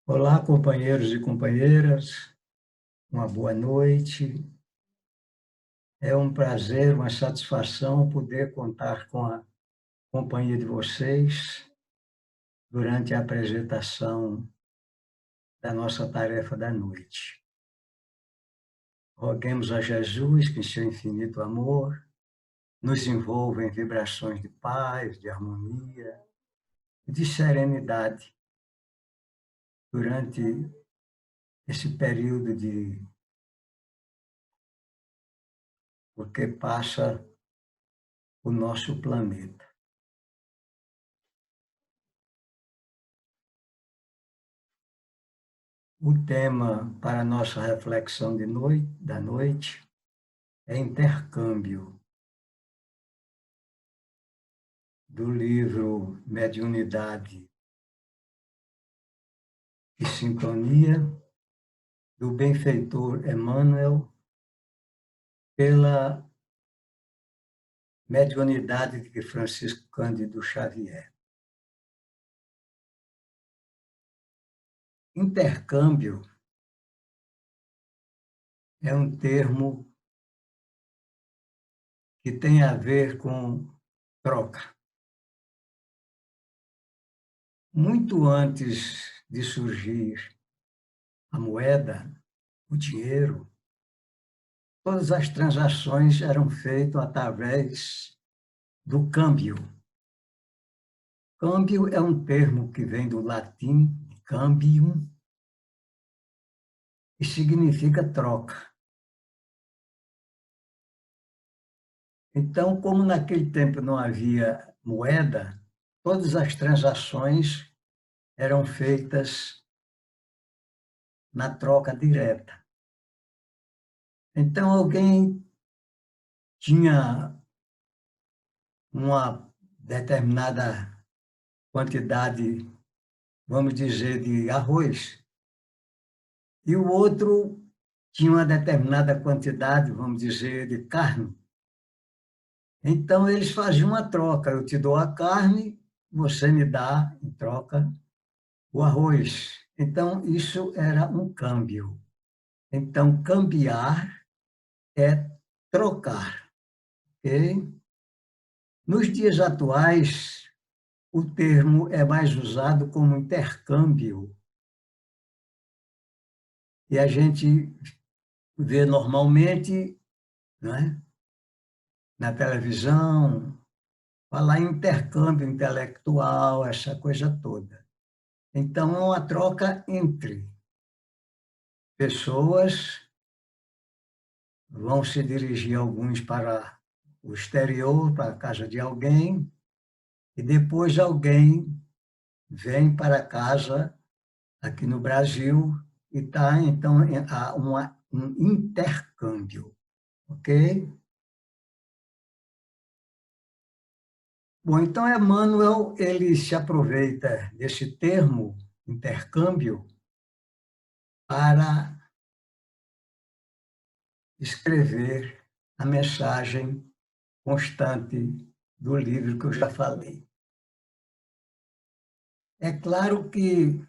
Olá, companheiros e companheiras, uma boa noite. É um prazer, uma satisfação poder contar com a companhia de vocês durante a apresentação da nossa tarefa da noite. Roguemos a Jesus que, em seu infinito amor, nos envolva em vibrações de paz, de harmonia e de serenidade durante esse período porque passa o nosso planeta. O tema para a nossa reflexão da noite é intercâmbio, do livro Mediunidade e Sintonia, do benfeitor Emmanuel, pela mediunidade de Francisco Cândido Xavier. Intercâmbio é um termo que tem a ver com troca. Muito antes de surgir a moeda, o dinheiro, todas as transações eram feitas através do câmbio. Câmbio é um termo que vem do latim, cambium, e significa troca. Então, como naquele tempo não havia moeda, todas as transações eram feitas na troca direta. Então, alguém tinha uma determinada quantidade, vamos dizer, de arroz, e o outro tinha uma determinada quantidade, vamos dizer, de carne. Então, eles faziam uma troca. Eu te dou a carne, você me dá, em troca, o arroz. Então, isso era um câmbio. Então, cambiar é trocar. Ok? Nos dias atuais, o termo é mais usado como intercâmbio. E a gente vê normalmente, não é? Na televisão, falar em intercâmbio intelectual, essa coisa toda. Então, é uma troca entre pessoas, vão se dirigir alguns para o exterior, para a casa de alguém, e depois alguém vem para casa, aqui no Brasil, e está, então, há um intercâmbio, ok? Bom, então, Emmanuel, ele se aproveita desse termo, intercâmbio, para escrever a mensagem constante do livro que eu já falei. É claro que,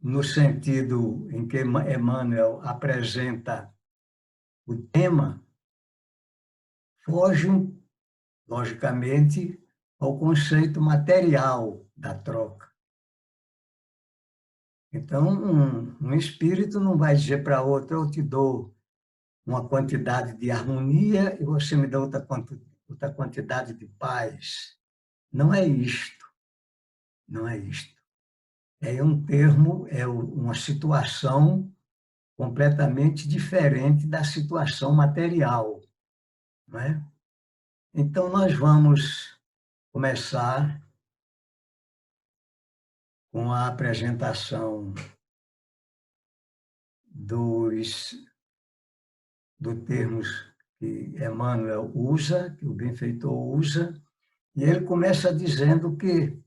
no sentido em que Emmanuel apresenta o tema, foge, logicamente, ao conceito material da troca. Então, um espírito não vai dizer para outro: eu te dou uma quantidade de harmonia e você me dá outra quantidade de paz. Não é isto, não é isto. É um termo, é uma situação completamente diferente da situação material, não é? Então, nós vamos começar com a apresentação dos termos que Emmanuel usa, que o benfeitor usa, e ele começa dizendo que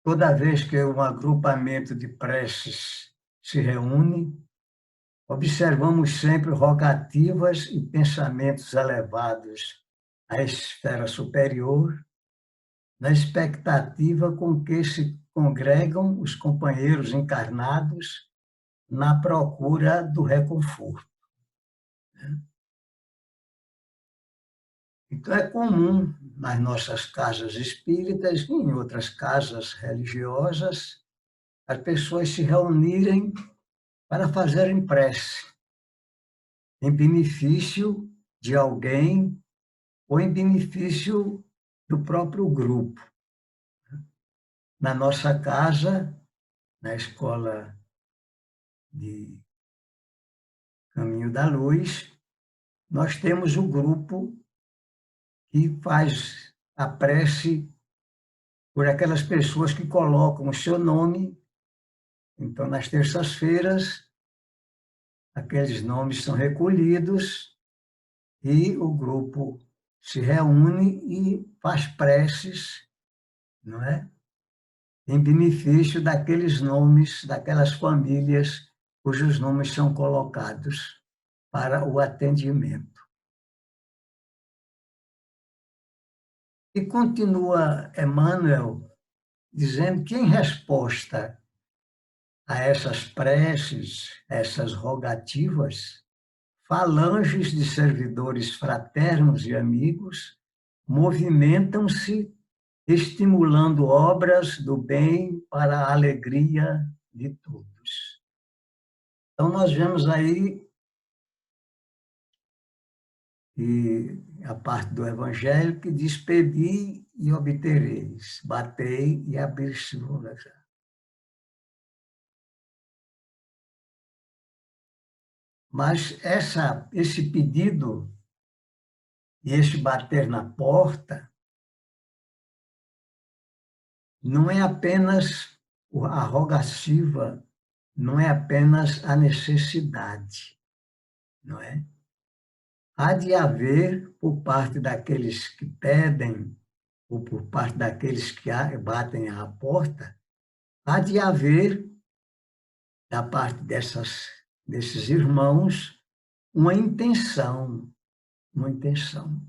toda vez que um agrupamento de preces se reúne, observamos sempre rogativas e pensamentos elevados à esfera superior, na expectativa com que se congregam os companheiros encarnados na procura do reconforto. Então, é comum nas nossas casas espíritas e em outras casas religiosas as pessoas se reunirem para fazerem prece em benefício de alguém ou em benefício do próprio grupo. Na nossa casa, na Escola de Caminho da Luz, nós temos o grupo que faz a prece por aquelas pessoas que colocam o seu nome. Então, nas terças-feiras, aqueles nomes são recolhidos e o grupo se reúne e faz preces, não é? Em benefício daqueles nomes, daquelas famílias cujos nomes são colocados para o atendimento. E continua Emmanuel dizendo que, em resposta a essas preces, essas rogativas, falanges de servidores fraternos e amigos movimentam-se, estimulando obras do bem para a alegria de todos. Então, nós vemos aí a parte do Evangelho que diz: pedi e obtereis, batei e abrir-se-vos. Mas esse pedido e esse bater na porta não é apenas a rogativa, não é apenas a necessidade, não é? Há de haver, por parte daqueles que pedem, ou por parte daqueles que batem à porta, há de haver, da parte desses irmãos, uma intenção, uma intenção.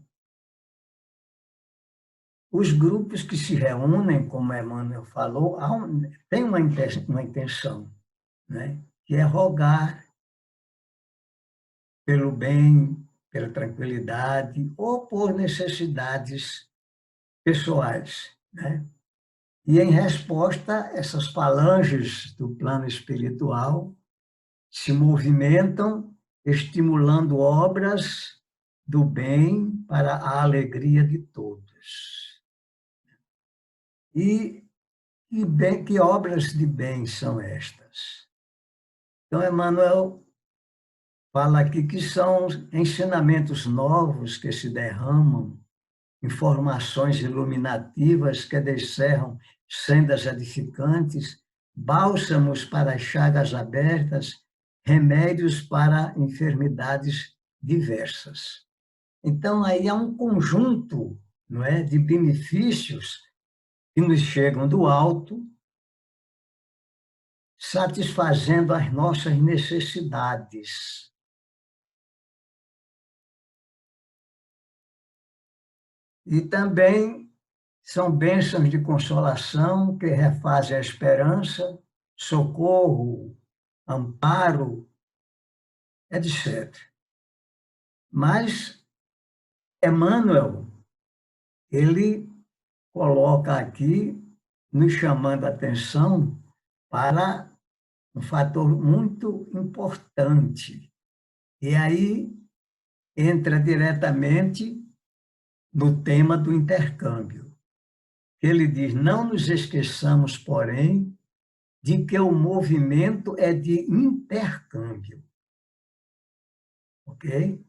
Os grupos que se reúnem, como Emmanuel falou, tem uma intenção, né? Que é rogar pelo bem, pela tranquilidade ou por necessidades pessoais, né? E, em resposta, essas falanges do plano espiritual se movimentam, estimulando obras do bem para a alegria de todos. Que obras de bem são estas? Então, Emmanuel fala aqui que são ensinamentos novos que se derramam, informações iluminativas que descerram sendas edificantes, bálsamos para as chagas abertas, remédios para enfermidades diversas. Então, aí há um conjunto, não é, de benefícios que nos chegam do alto, satisfazendo as nossas necessidades. E também são bênçãos de consolação que refazem a esperança, socorro, amparo, etc. Mas Emmanuel, ele coloca aqui, nos chamando a atenção para um fator muito importante. E aí entra diretamente no tema do intercâmbio. Ele diz: não nos esqueçamos, porém, de que o movimento é de intercâmbio. Ok?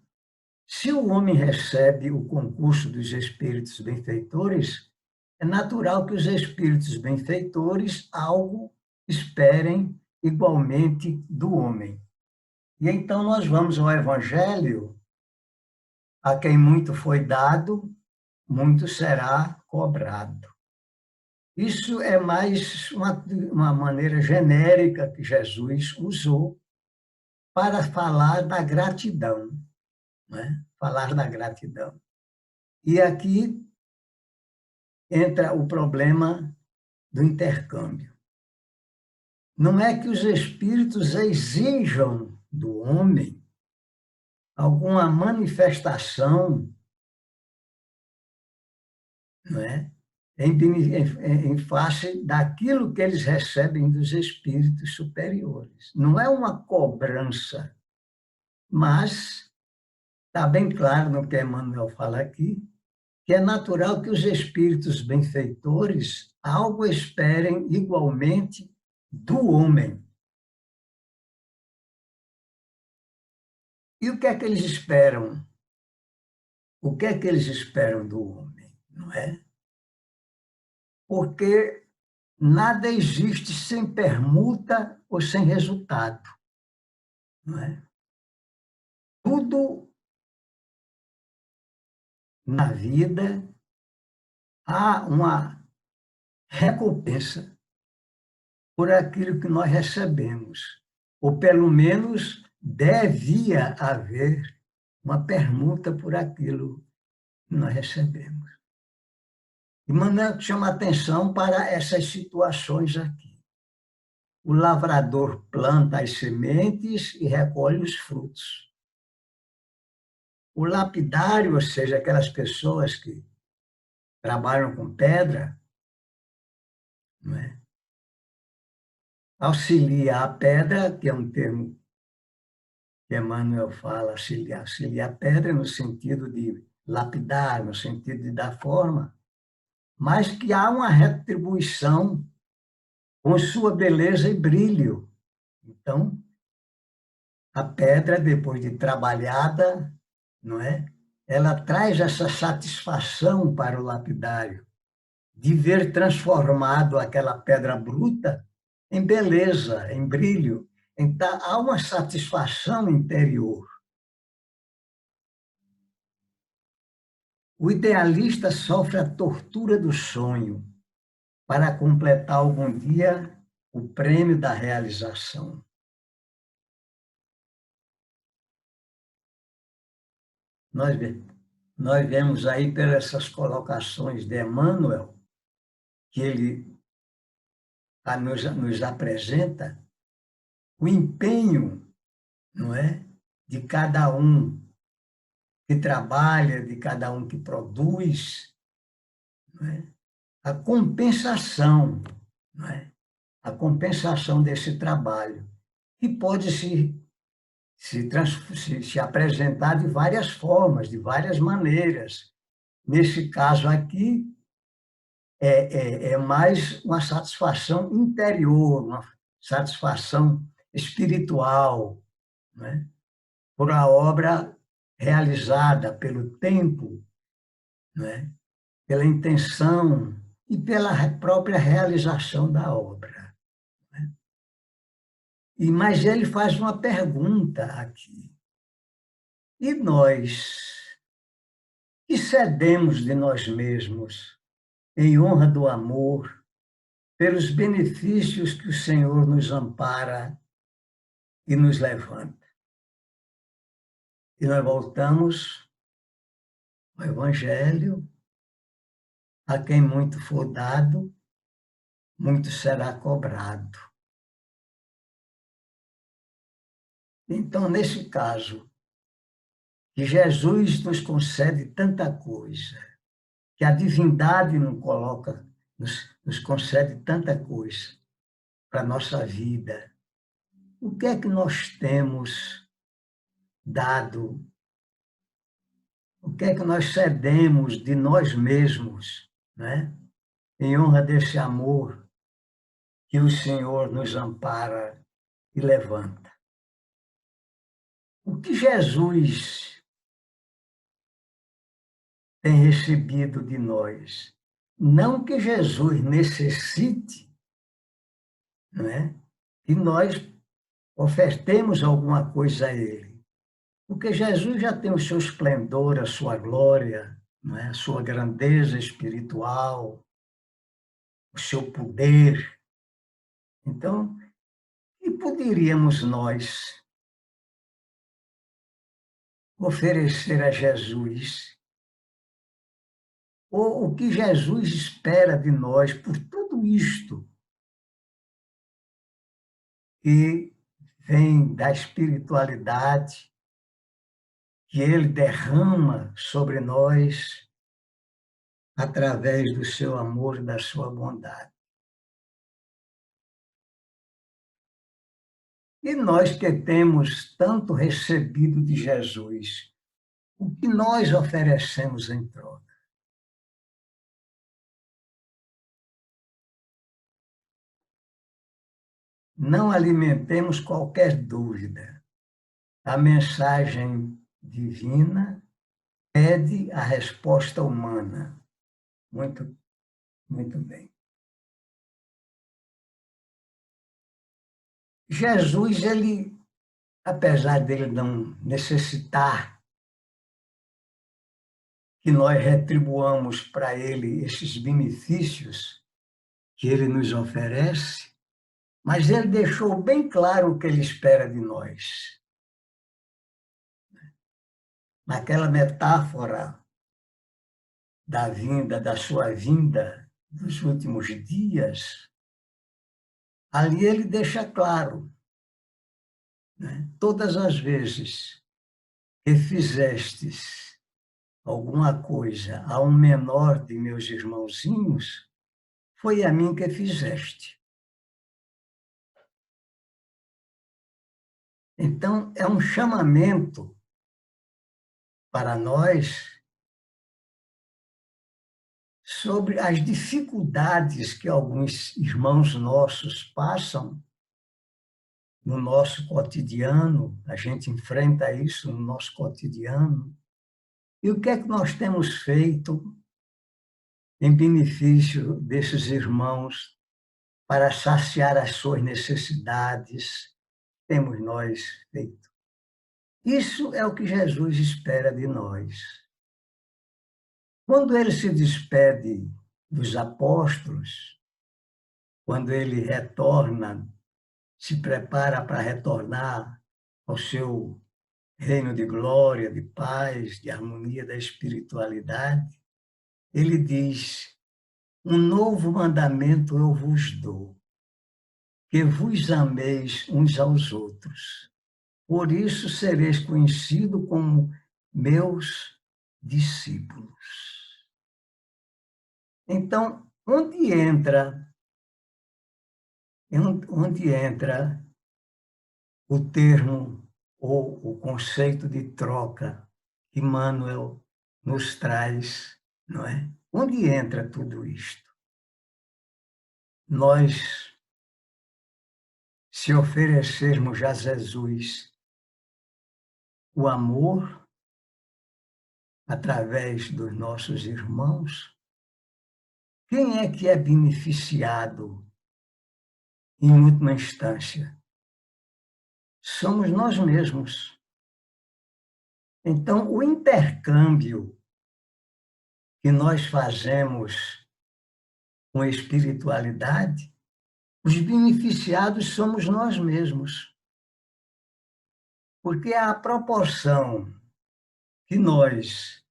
Se o homem recebe o concurso dos espíritos benfeitores, é natural que os espíritos benfeitores algo esperem igualmente do homem. E então nós vamos ao Evangelho: a quem muito foi dado, muito será cobrado. Isso é mais uma maneira genérica que Jesus usou para falar da gratidão, né? Falar da gratidão. E aqui entra o problema do intercâmbio. Não é que os espíritos exijam do homem alguma manifestação, não é? Em face daquilo que eles recebem dos espíritos superiores. Não é uma cobrança, mas está bem claro no que Emmanuel fala aqui, que é natural que os espíritos benfeitores algo esperem igualmente do homem. E o que é que eles esperam? O que é que eles esperam do homem, não é? Porque nada existe sem permuta ou sem resultado, não é? Tudo na vida há uma recompensa por aquilo que nós recebemos, ou pelo menos devia haver uma permuta por aquilo que nós recebemos. E Manuel chama atenção para essas situações aqui. O lavrador planta as sementes e recolhe os frutos. O lapidário, ou seja, aquelas pessoas que trabalham com pedra, não é? Auxilia a pedra, que é um termo que Emmanuel fala, auxilia a pedra no sentido de lapidar, no sentido de dar forma, mas que há uma retribuição com sua beleza e brilho. Então, a pedra, depois de trabalhada, não é? Ela traz essa satisfação para o lapidário, de ver transformado aquela pedra bruta em beleza, em brilho. Então, há uma satisfação interior. O idealista sofre a tortura do sonho para completar algum dia o prêmio da realização. Nós, nós vemos aí pelas essas colocações de Emmanuel, que ele nos apresenta, o empenho, não é, de cada um que trabalha, de cada um que produz, não é? A compensação, não é? A compensação desse trabalho, que pode se apresentar de várias formas, de várias maneiras. Nesse caso aqui, é mais uma satisfação interior, uma satisfação espiritual, né? Por a obra realizada pelo tempo, né? Pela intenção e pela própria realização da obra. Né? Mas ele faz uma pergunta aqui. E nós, que cedemos de nós mesmos em honra do amor, pelos benefícios que o Senhor nos ampara e nos levanta? E nós voltamos ao Evangelho: a quem muito for dado, muito será cobrado. Então, nesse caso, que Jesus nos concede tanta coisa, que a divindade nos concede tanta coisa para a nossa vida, o que é que nós temos dado? O que é que nós cedemos de nós mesmos, né? Em honra desse amor que o Senhor nos ampara e levanta? O que Jesus tem recebido de nós? Não que Jesus necessite, não é? Que nós ofertemos alguma coisa a Ele. Porque Jesus já tem o seu esplendor, a sua glória, não é? A sua grandeza espiritual, o seu poder. Então, e poderíamos nós oferecer a Jesus? Ou o que Jesus espera de nós por tudo isto que vem da espiritualidade, que Ele derrama sobre nós através do seu amor e da sua bondade. E nós que temos tanto recebido de Jesus, o que nós oferecemos em troca? Não alimentemos qualquer dúvida. A mensagem divina pede a resposta humana. Muito, muito bem. Jesus, ele, apesar dele não necessitar que nós retribuamos para ele esses benefícios que ele nos oferece, mas ele deixou bem claro o que ele espera de nós. Naquela metáfora da sua vinda dos últimos dias, ali ele deixa claro, né? Todas as vezes que fizestes alguma coisa a um menor de meus irmãozinhos, foi a mim que fizeste. Então, é um chamamento para nós sobre as dificuldades que alguns irmãos nossos passam no nosso cotidiano, a gente enfrenta isso no nosso cotidiano. E o que é que nós temos feito em benefício desses irmãos para saciar as suas necessidades? Temos nós feito. Isso é o que Jesus espera de nós. Quando ele se despede dos apóstolos, quando ele retorna, se prepara para retornar ao seu reino de glória, de paz, de harmonia da espiritualidade, ele diz: um novo mandamento eu vos dou, que vos ameis uns aos outros. Por isso sereis conhecidos como meus discípulos. Então, onde entra o termo ou o conceito de troca que Emmanuel nos traz, não é? Onde entra tudo isto? Nós, se oferecermos a Jesus o amor através dos nossos irmãos, quem é que é beneficiado em última instância? Somos nós mesmos. Então, o intercâmbio que nós fazemos com a espiritualidade, os beneficiados somos nós mesmos. Porque a proporção que nós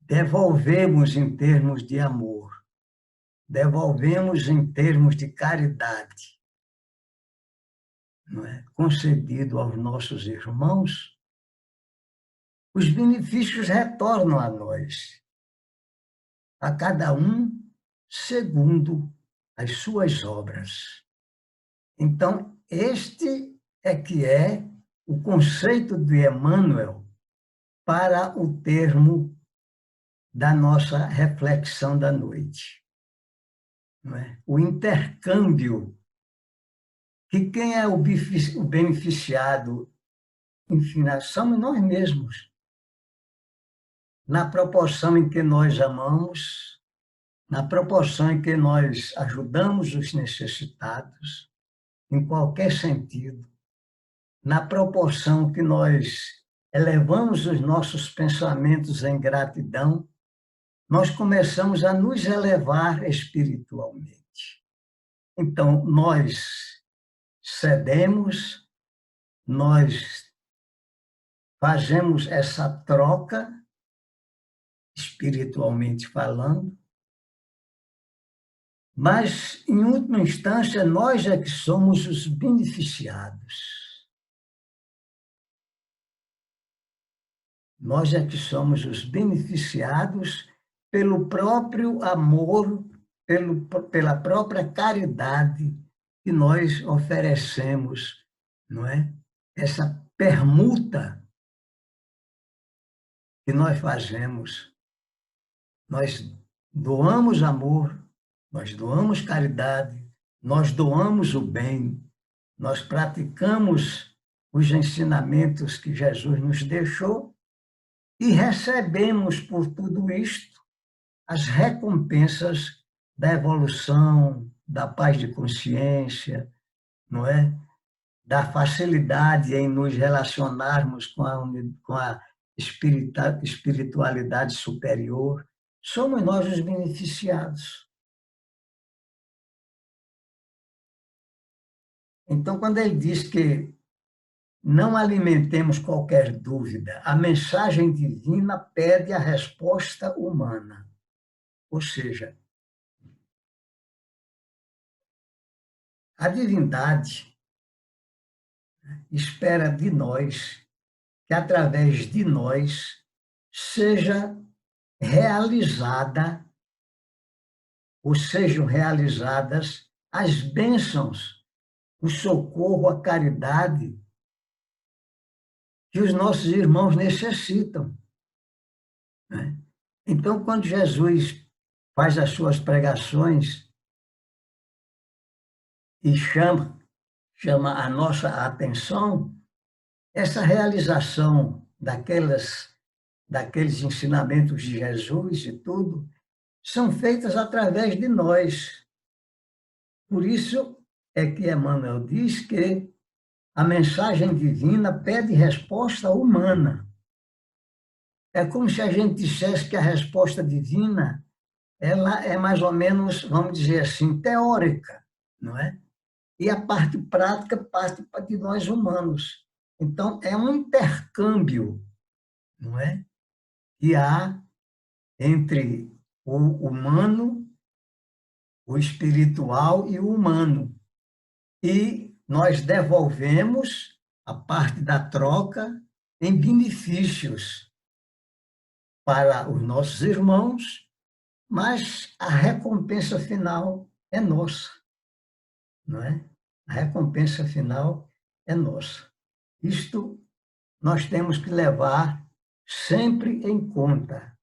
devolvemos em termos de amor, devolvemos em termos de caridade, não é? Concedido aos nossos irmãos, os benefícios retornam a nós, a cada um segundo as suas obras. Então, este é que é o conceito de Emmanuel para o termo da nossa reflexão da noite. Não é? O intercâmbio, que quem é o beneficiado, enfim, somos nós mesmos. Na proporção em que nós amamos, na proporção em que nós ajudamos os necessitados, em qualquer sentido, na proporção que nós elevamos os nossos pensamentos em gratidão, nós começamos a nos elevar espiritualmente. Então, nós cedemos, nós fazemos essa troca, espiritualmente falando, Mas, em última instância, nós é que somos os beneficiados. Nós é que somos os beneficiados pelo próprio amor, pela própria caridade que nós oferecemos, não é? Essa permuta que nós fazemos. Nós doamos amor, nós doamos caridade, nós doamos o bem, nós praticamos os ensinamentos que Jesus nos deixou e recebemos por tudo isto as recompensas da evolução, da paz de consciência, não é? Da facilidade em nos relacionarmos com a espiritualidade superior. Somos nós os beneficiados. Então, quando ele diz que não alimentemos qualquer dúvida, a mensagem divina pede a resposta humana. Ou seja, a divindade espera de nós que, através de nós, seja realizada, ou sejam realizadas as bênçãos, o socorro, a caridade que os nossos irmãos necessitam, né? Então, quando Jesus faz as suas pregações e chama a nossa atenção, essa realização daqueles ensinamentos de Jesus e tudo, são feitas através de nós. Por isso é que Emmanuel diz que a mensagem divina pede resposta humana. É como se a gente dissesse que a resposta divina ela é mais ou menos, vamos dizer assim, teórica, não é? E a parte prática parte de nós humanos. Então, é um intercâmbio, não é? Que há entre o humano, o espiritual e o humano. E nós devolvemos a parte da troca em benefícios para os nossos irmãos, mas a recompensa final é nossa, não é? A recompensa final é nossa. Isto nós temos que levar sempre em conta,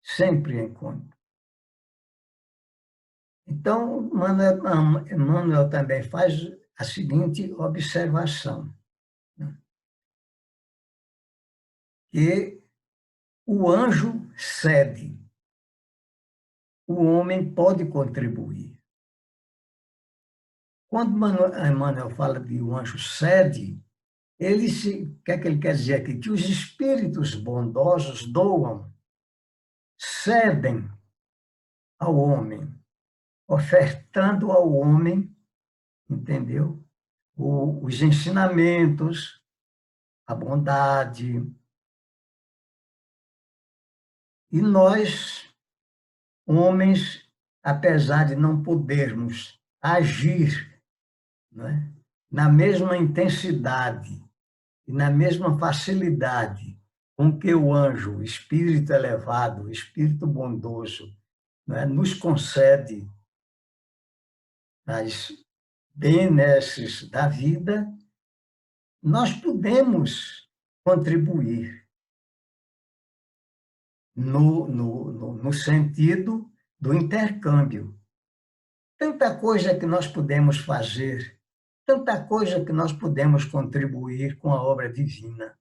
sempre em conta. Então, Emmanuel também faz a seguinte observação, né? Que o anjo cede, o homem pode contribuir. Quando Emmanuel fala de o anjo cede, o que é que ele quer dizer aqui? Que os espíritos bondosos doam, cedem ao homem, ofertando ao homem, entendeu? Os ensinamentos, a bondade. E nós, homens, apesar de não podermos agir, não é? Na mesma intensidade e na mesma facilidade com que o anjo, o espírito elevado, o espírito bondoso, não é? Nos concede as benesses da vida, nós podemos contribuir no sentido do intercâmbio. Tanta coisa que nós podemos fazer, tanta coisa que nós podemos contribuir com a obra divina.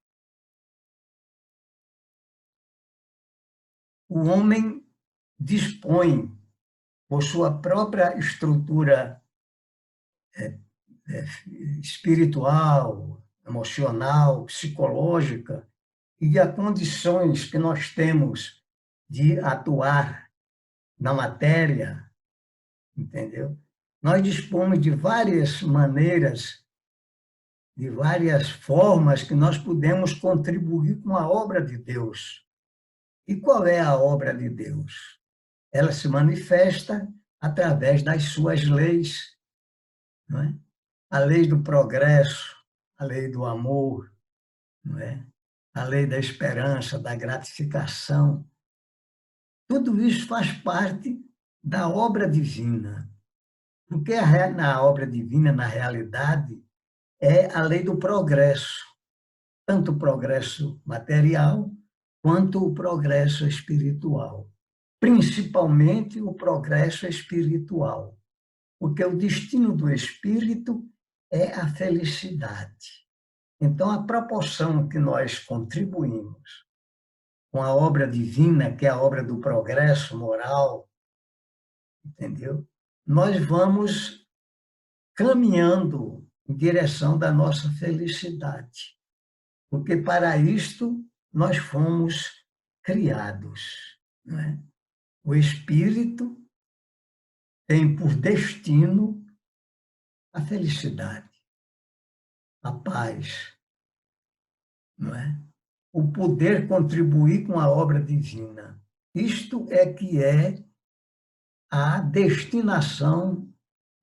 O homem dispõe, por sua própria estrutura espiritual, emocional, psicológica, e as condições que nós temos de atuar na matéria, entendeu? Nós dispomos de várias maneiras, de várias formas que nós podemos contribuir com a obra de Deus. E qual é a obra de Deus? Ela se manifesta através das suas leis, não é? A lei do progresso, a lei do amor, não é? A lei da esperança, da gratificação. Tudo isso faz parte da obra divina. Porque na obra divina, na realidade, é a lei do progresso, tanto o progresso material quanto o progresso espiritual. Principalmente o progresso espiritual, porque o destino do espírito é a felicidade. Então, a proporção que nós contribuímos com a obra divina, que é a obra do progresso moral, entendeu? Nós vamos caminhando em direção da nossa felicidade, porque para isto nós fomos criados, não é? O espírito tem por destino a felicidade, a paz, não é? O poder contribuir com a obra divina. Isto é que é a destinação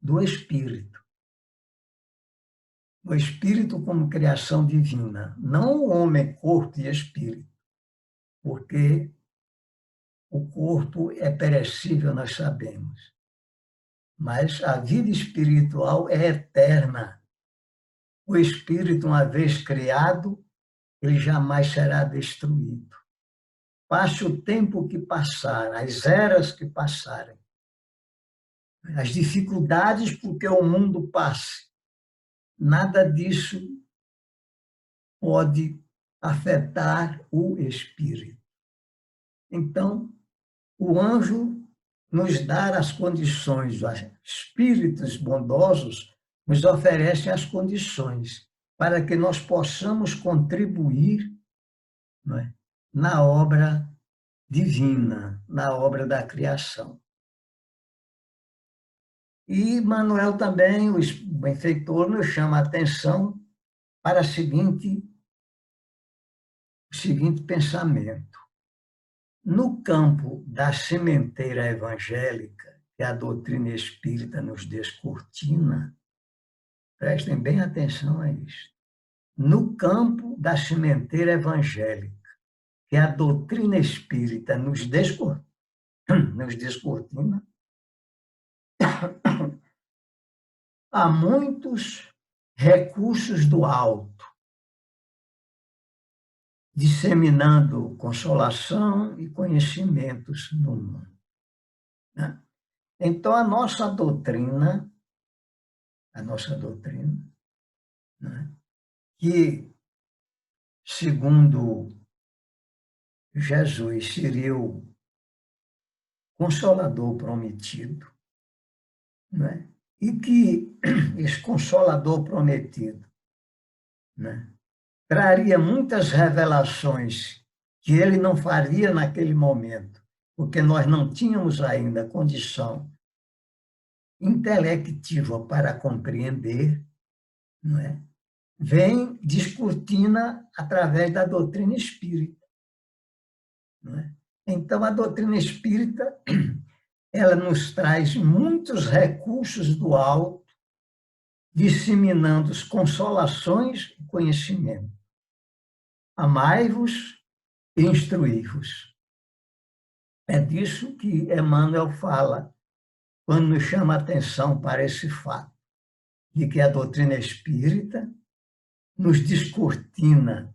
do espírito. O espírito como criação divina, não o homem, corpo e espírito, porque o corpo é perecível, nós sabemos, mas a vida espiritual é eterna. O espírito, uma vez criado, ele jamais será destruído. Passe o tempo que passar, as eras que passarem, as dificuldades porque o mundo passe, nada disso pode afetar o espírito. Então, o anjo nos dá as condições, os espíritos bondosos nos oferecem as condições para que nós possamos contribuir, não é, na obra divina, na obra da criação. E Manuel também, o benfeitor, nos chama a atenção para o seguinte pensamento. No campo da sementeira evangélica, que a doutrina espírita nos descortina, prestem bem atenção a isso. No campo da sementeira evangélica, que a doutrina espírita nos descortina, há muitos recursos do alto, disseminando consolação e conhecimentos no mundo. Então, a nossa doutrina, né, que, segundo Jesus, seria o Consolador prometido, né, e que esse Consolador prometido, né, traria muitas revelações que ele não faria naquele momento, porque nós não tínhamos ainda condição intelectiva para compreender, não é? Vem descortina através da doutrina espírita. Não é? Então, a doutrina espírita ela nos traz muitos recursos do alto, disseminando consolações e conhecimento. Amai-vos e instruí-vos. É disso que Emmanuel fala quando nos chama a atenção para esse fato, de que a doutrina espírita nos descortina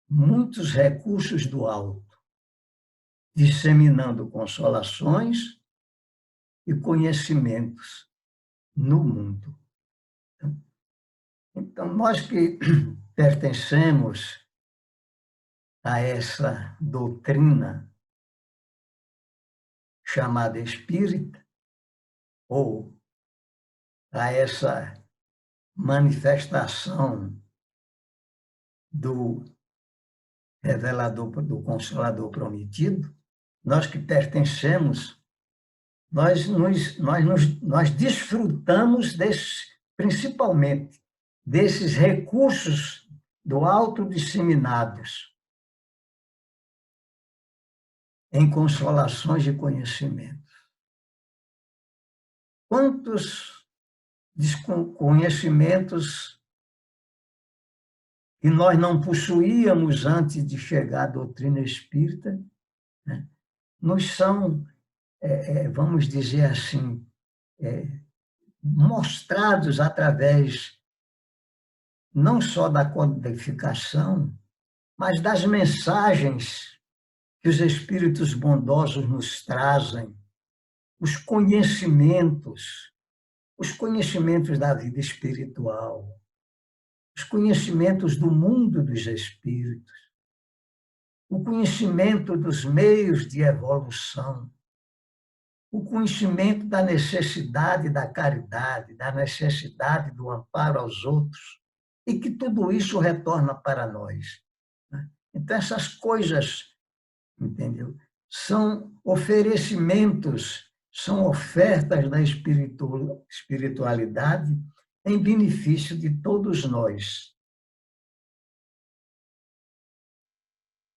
muitos recursos do alto, disseminando consolações e conhecimentos no mundo. Então, nós que pertencemos a essa doutrina chamada espírita, ou a essa manifestação do revelador, do Consolador prometido, nós que pertencemos, nós desfrutamos principalmente desses recursos do alto disseminados em consolações de conhecimento. Quantos conhecimentos que nós não possuíamos antes de chegar à doutrina espírita, né, nos são, vamos dizer assim, mostrados através não só da codificação, mas das mensagens que os espíritos bondosos nos trazem, os conhecimentos da vida espiritual, os conhecimentos do mundo dos espíritos, o conhecimento dos meios de evolução, o conhecimento da necessidade da caridade, da necessidade do amparo aos outros, e que tudo isso retorna para nós. Então, essas coisas, entendeu? São oferecimentos, são ofertas da espiritualidade em benefício de todos nós.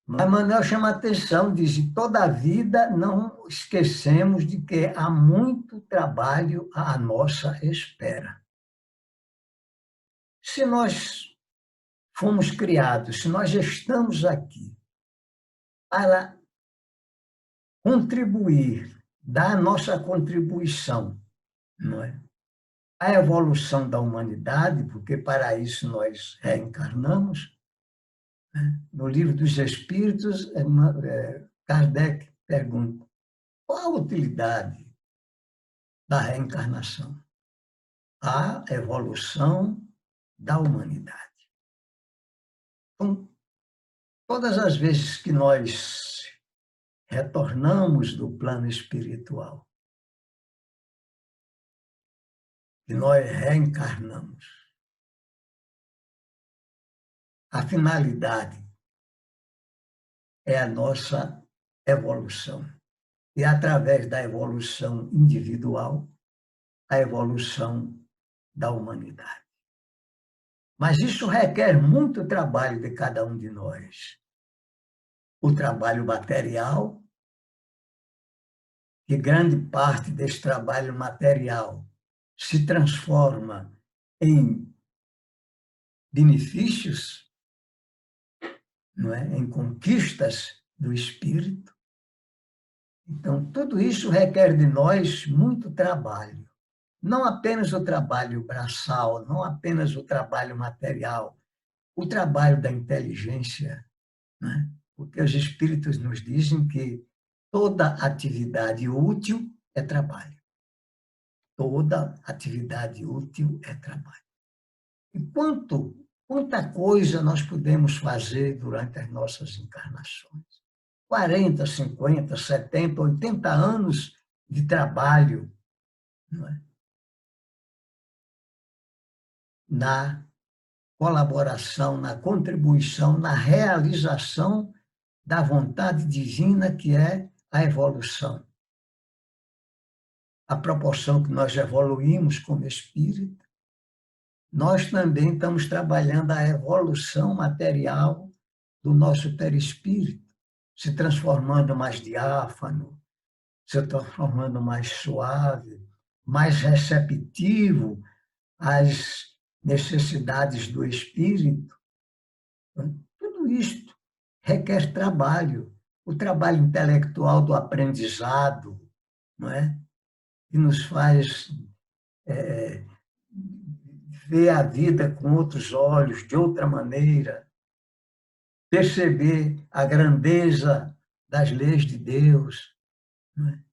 Mas Manuel chama a atenção, diz, toda a vida não esquecemos de que há muito trabalho à nossa espera. Se nós fomos criados, se nós estamos aqui para contribuir, dar a nossa contribuição, não é? A evolução da humanidade, porque para isso nós reencarnamos. No Livro dos Espíritos, Kardec pergunta: qual a utilidade da reencarnação? A evolução da humanidade. Então, todas as vezes que nós retornamos do plano espiritual, que nós reencarnamos, a finalidade é a nossa evolução. E através da evolução individual, a evolução da humanidade. Mas isso requer muito trabalho de cada um de nós. O trabalho material, que grande parte desse trabalho material se transforma em benefícios, não é? Em conquistas do espírito. Então, tudo isso requer de nós muito trabalho. Não apenas o trabalho braçal, não apenas o trabalho material, o trabalho da inteligência, né? Porque os espíritos nos dizem que toda atividade útil é trabalho. Toda atividade útil é trabalho. E quanta coisa nós podemos fazer durante as nossas encarnações. 40, 50, 70, 80 anos de trabalho, não é? Na colaboração, na contribuição, na realização da vontade divina, que é a evolução. À proporção que nós evoluímos como espírito, nós também estamos trabalhando a evolução material do nosso perispírito, se transformando mais diáfano, se transformando mais suave, mais receptivo às necessidades do espírito. Tudo isto requer trabalho, o trabalho intelectual do aprendizado, não é? Que nos faz ver a vida com outros olhos, de outra maneira, perceber a grandeza das leis de Deus, não é?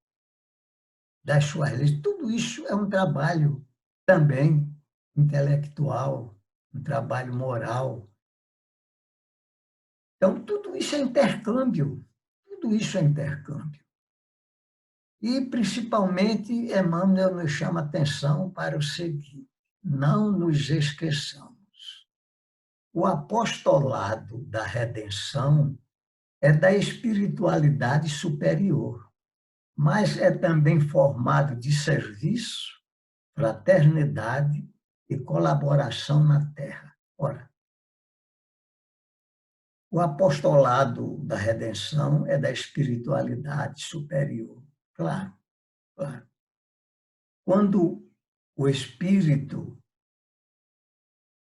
Das suas leis. Tudo isso é um trabalho também intelectual, um trabalho moral. Então, tudo isso é intercâmbio. Tudo isso é intercâmbio. E, principalmente, Emmanuel nos chama atenção para o seguinte: não nos esqueçamos. O apostolado da redenção é da espiritualidade superior, mas é também formado de serviço, fraternidade e colaboração na Terra. Ora, o apostolado da redenção é da espiritualidade superior. Claro, claro. quando o espírito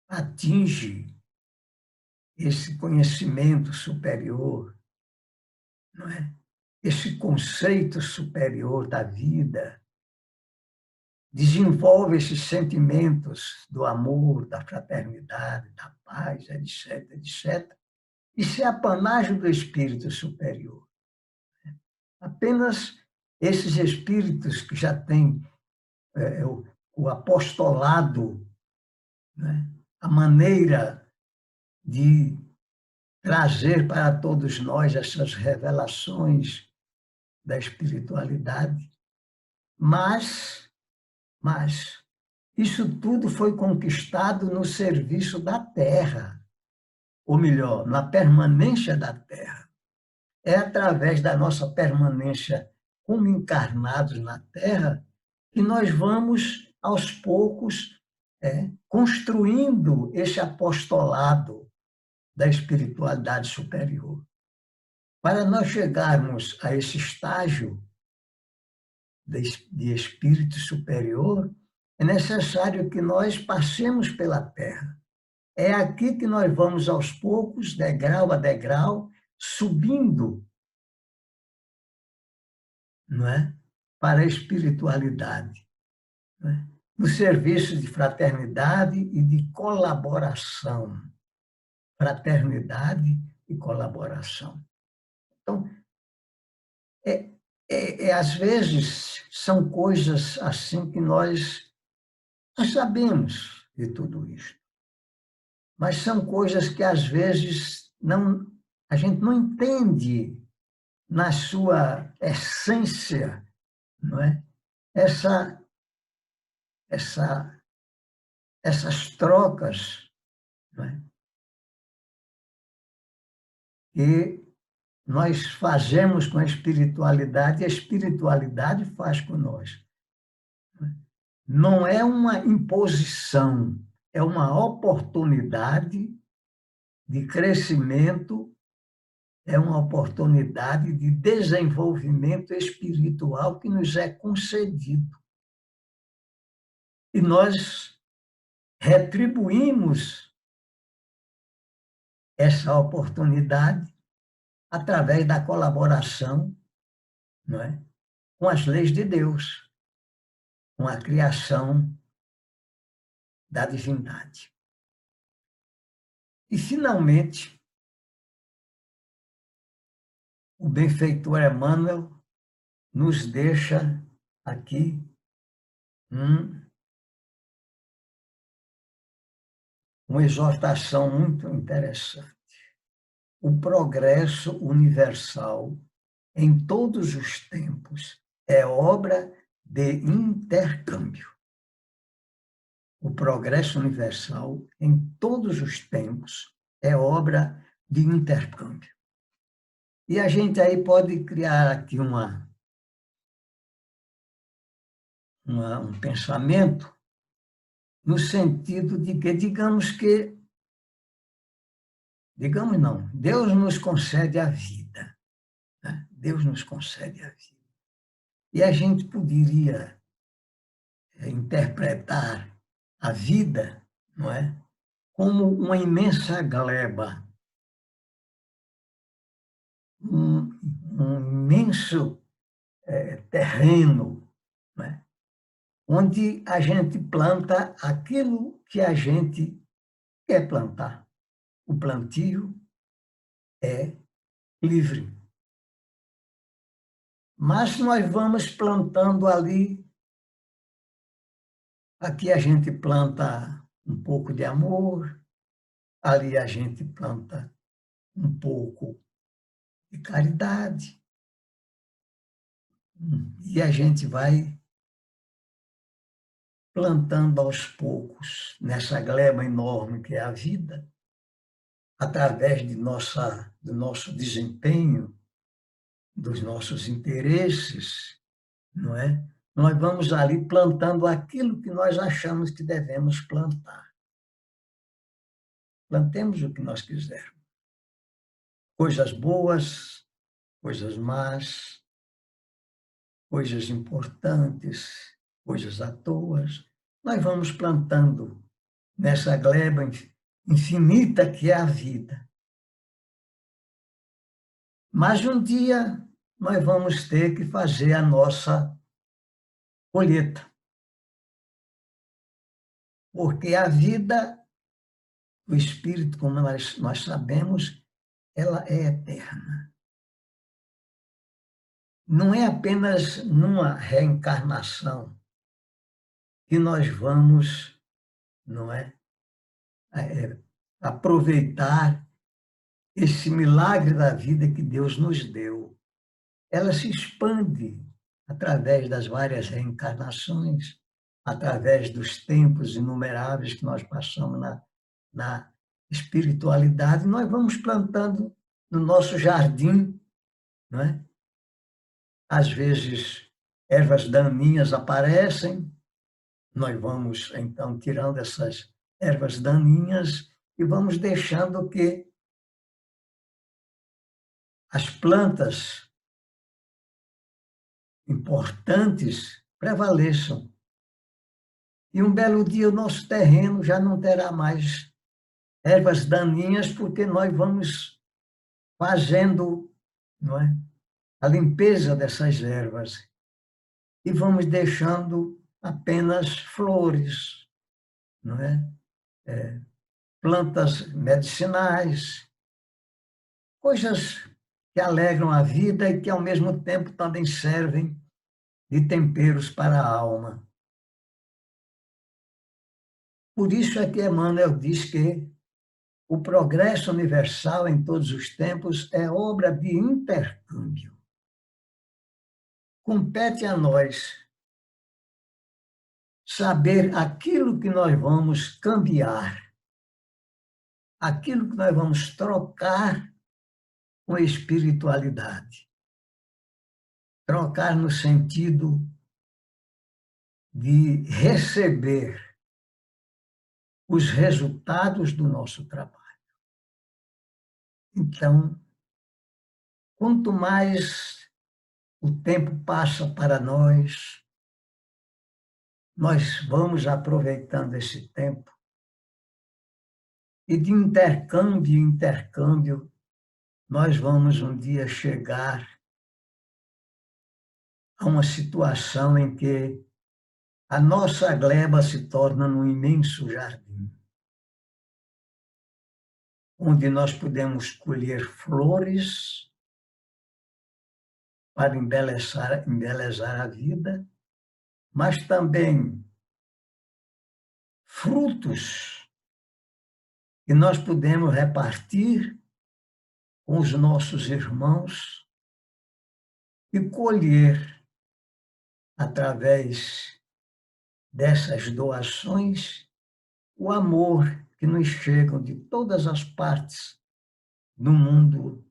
atinge esse conhecimento superior, não é? Esse conceito superior da vida, desenvolve esses sentimentos do amor, da fraternidade, da paz, etc., etc. Isso é apanágio do espírito superior. Apenas esses espíritos que já têm o apostolado, né? A maneira de trazer para todos nós essas revelações da espiritualidade, mas isso tudo foi conquistado no serviço da Terra, ou melhor, na permanência da Terra. É através da nossa permanência como encarnados na Terra que nós vamos, aos poucos, construindo esse apostolado da espiritualidade superior. Para nós chegarmos a esse estágio de espírito superior, é necessário que nós passemos pela Terra. É aqui que nós vamos, aos poucos, degrau a degrau, subindo, não é? Para a espiritualidade, não é? No serviço de fraternidade e de colaboração. Fraternidade e colaboração. Então, às vezes, são coisas assim que nós sabemos de tudo isso. Mas são coisas que, às vezes, a gente não entende na sua essência, não é? Essas trocas, não é? Que nós fazemos com a espiritualidade e a espiritualidade faz com nós. Não é uma imposição, é uma oportunidade de crescimento, é uma oportunidade de desenvolvimento espiritual que nos é concedido. E nós retribuímos essa oportunidade através da colaboração, não é? Com as leis de Deus, com a criação da divindade. E, finalmente, o benfeitor Emmanuel nos deixa aqui uma exortação muito interessante. O progresso universal, em todos os tempos, é obra de intercâmbio. O progresso universal, em todos os tempos, é obra de intercâmbio. E a gente aí pode criar aqui um pensamento no sentido de que, digamos não, Deus nos concede a vida. Né? Deus nos concede a vida. E a gente poderia interpretar a vida, não é, como uma imensa gleba, um imenso terreno, não é, onde a gente planta aquilo que a gente quer plantar. O plantio é livre. Mas nós vamos plantando ali. Aqui a gente planta um pouco de amor, ali a gente planta um pouco de caridade. E a gente vai plantando aos poucos nessa gleba enorme que é a vida, através do nosso desempenho, dos nossos interesses, não é? Nós vamos ali plantando aquilo que nós achamos que devemos plantar. Plantemos o que nós quisermos. Coisas boas, coisas más, coisas importantes, coisas à toa. Nós vamos plantando nessa gleba infinita que é a vida. Mas um dia nós vamos ter que fazer a nossa colheita. Porque a vida, o espírito, como nós sabemos, ela é eterna. Não é apenas numa reencarnação que nós vamos, não é, aproveitar esse milagre da vida que Deus nos deu. Ela se expande através das várias reencarnações, através dos tempos inumeráveis que nós passamos na espiritualidade. Nós vamos plantando no nosso jardim, não é? Às vezes, ervas daninhas aparecem, nós vamos, então, tirando essas ervas daninhas e vamos deixando que as plantas importantes prevaleçam. E um belo dia o nosso terreno já não terá mais ervas daninhas, porque nós vamos fazendo, não é, a limpeza dessas ervas e vamos deixando apenas flores, não é? Plantas medicinais, coisas que alegram a vida e que, ao mesmo tempo, também servem de temperos para a alma. Por isso é que Emmanuel diz que o progresso universal em todos os tempos é obra de intercâmbio. Compete a nós saber aquilo que nós vamos cambiar, aquilo que nós vamos trocar com a espiritualidade. Trocar no sentido de receber os resultados do nosso trabalho. Então, quanto mais o tempo passa para nós, nós vamos aproveitando esse tempo e de intercâmbio em intercâmbio, nós vamos um dia chegar a uma situação em que a nossa gleba se torna um imenso jardim, onde nós podemos colher flores para embelezar a vida, mas também frutos que nós podemos repartir com os nossos irmãos e colher, através dessas doações, o amor que nos chega de todas as partes do mundo,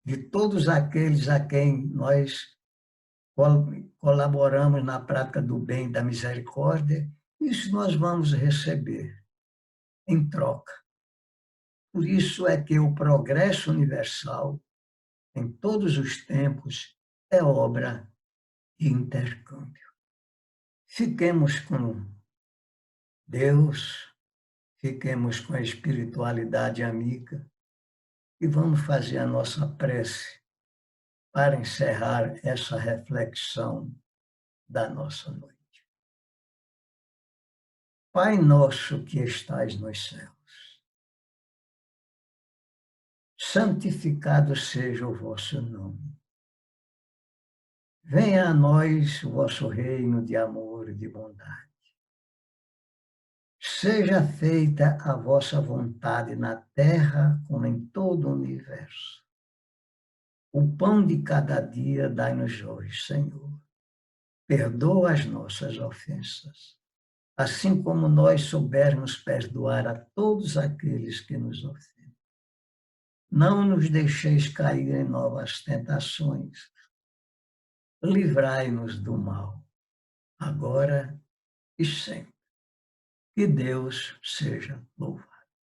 de todos aqueles a quem nós colaboramos na prática do bem e da misericórdia, isso nós vamos receber em troca. Por isso é que o progresso universal, em todos os tempos, é obra de intercâmbio. Fiquemos com Deus, fiquemos com a espiritualidade amiga e vamos fazer a nossa prece para encerrar essa reflexão da nossa noite. Pai nosso que estais nos céus, santificado seja o vosso nome. Venha a nós o vosso reino de amor e de bondade. Seja feita a vossa vontade na terra como em todo o universo. O pão de cada dia dai-nos hoje, Senhor. Perdoa as nossas ofensas, assim como nós soubermos perdoar a todos aqueles que nos ofendem. Não nos deixeis cair em novas tentações. Livrai-nos do mal, agora e sempre. Que Deus seja louvado.